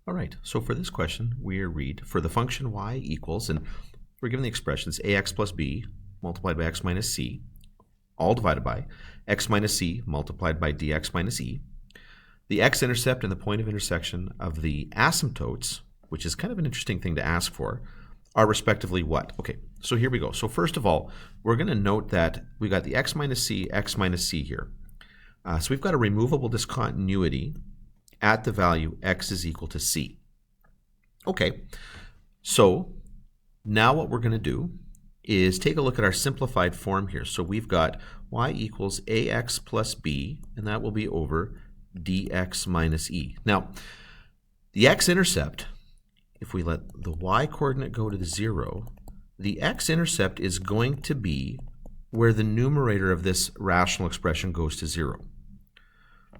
All right, so for this question, we read for the function y equals, and we're given the expressions ax plus b multiplied by x minus c, all divided by x minus c multiplied by dx minus e. The x-intercept and the point of intersection of the asymptotes, which is kind of an interesting thing to ask for, are respectively what? Okay, so here we go. So first of all, we're going to note that we got the x minus c here. So we've got a removable discontinuity at the value x is equal to c. Okay, so now what we're going to do is take a look at our simplified form here. So we've got y equals ax plus b, and that will be over dx minus e. Now, the x-intercept, if we let the y-coordinate go to the 0, the x-intercept is going to be where the numerator of this rational expression goes to 0.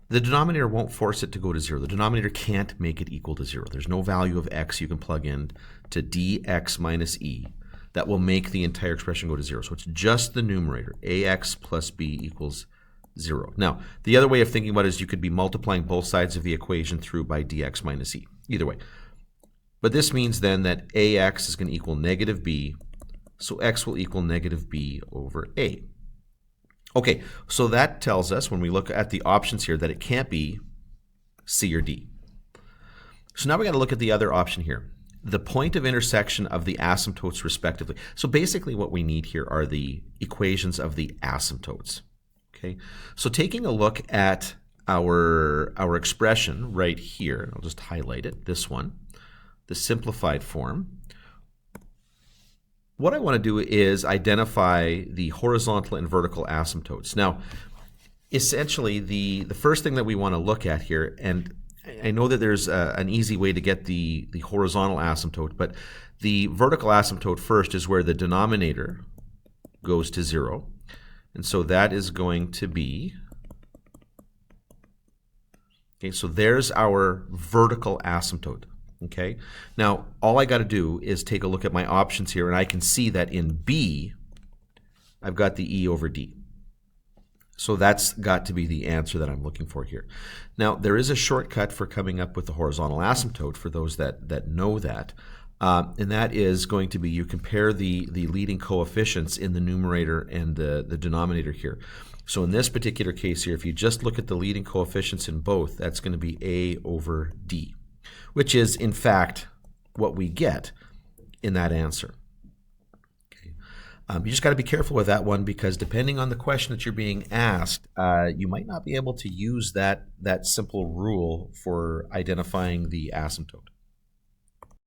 The denominator won't force it to go to 0. The denominator can't make it equal to 0. There's no value of x you can plug in to dx minus e that will make the entire expression go to 0. So it's just the numerator, ax plus b equals 0. Now, the other way of thinking about it is you could be multiplying both sides of the equation through by dx minus e. Either way. But this means then that ax is going to equal negative b, so x will equal negative b over a. Okay, so that tells us when we look at the options here that it can't be C or D. So now we got to look at the other option here, the point of intersection of the asymptotes respectively. So basically what we need here are the equations of the asymptotes. Okay, so taking a look at our expression right here, I'll just highlight it, this one, the simplified form. What I want to do is identify the horizontal and vertical asymptotes. Now, essentially, the first thing that we want to look at here, and I know that there's an easy way to get the horizontal asymptote, but the vertical asymptote first is where the denominator goes to 0. And so that is going to be, okay, so there's our vertical asymptote. Okay, now all I got to do is take a look at my options here, and I can see that in B, I've got the E over D. So that's got to be the answer that I'm looking for here. Now, there is a shortcut for coming up with the horizontal asymptote for those that know that, and that is going to be you compare the leading coefficients in the numerator and the denominator here. So in this particular case here, if you just look at the leading coefficients in both, that's going to be A over D, which is, in fact, what we get in that answer. Okay. You just got to be careful with that one because depending on the question that you're being asked, you might not be able to use that simple rule for identifying the asymptote.